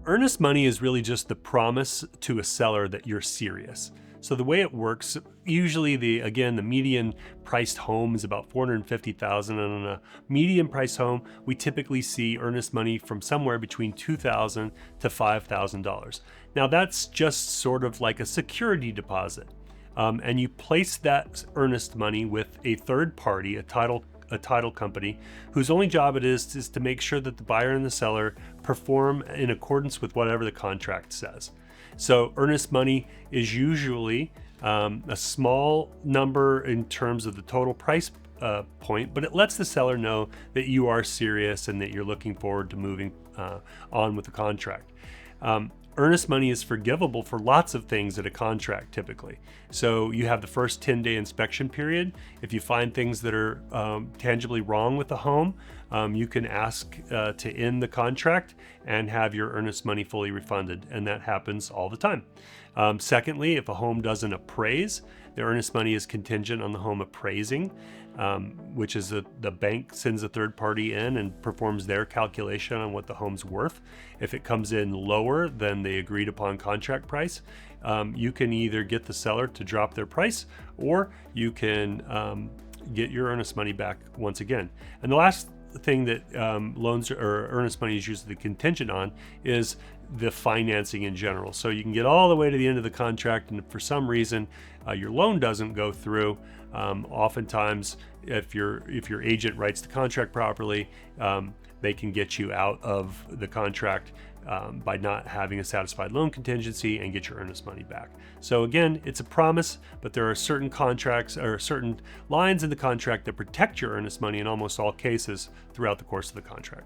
Earnest money is really just the promise to a seller that you're serious. So the way it works, usually the median priced home is about 450,000, and on a median priced home, we typically see earnest money from somewhere between $2,000 to $5,000. Now that's just sort of like a security deposit. And you place that earnest money with a third party, a title company, whose only job it is to make sure that the buyer and the seller perform in accordance with whatever the contract says. So earnest money is usually a small number in terms of the total price point, but it lets the seller know that you are serious and that you're looking forward to moving on with the contract. Earnest money is forgivable for lots of things in a contract typically. So you have the first 10-day inspection period. If you find things that are tangibly wrong with the home, you can ask to end the contract and have your earnest money fully refunded, and that happens all the time. Secondly, if a home doesn't appraise, the earnest money is contingent on the home appraising, which is the bank sends a third party in and performs their calculation on what the home's worth. If it comes in lower than the agreed upon contract price, you can either get the seller to drop their price, or you can get your earnest money back once again. And the last thing that loans or earnest money is usually contingent on is the financing in general. So you can get all the way to the end of the contract, and if for some reason your loan doesn't go through, oftentimes if your agent writes the contract properly, they can get you out of the contract by not having a satisfied loan contingency and get your earnest money back. So again, it's a promise, but there are certain contracts or certain lines in the contract that protect your earnest money in almost all cases throughout the course of the contract.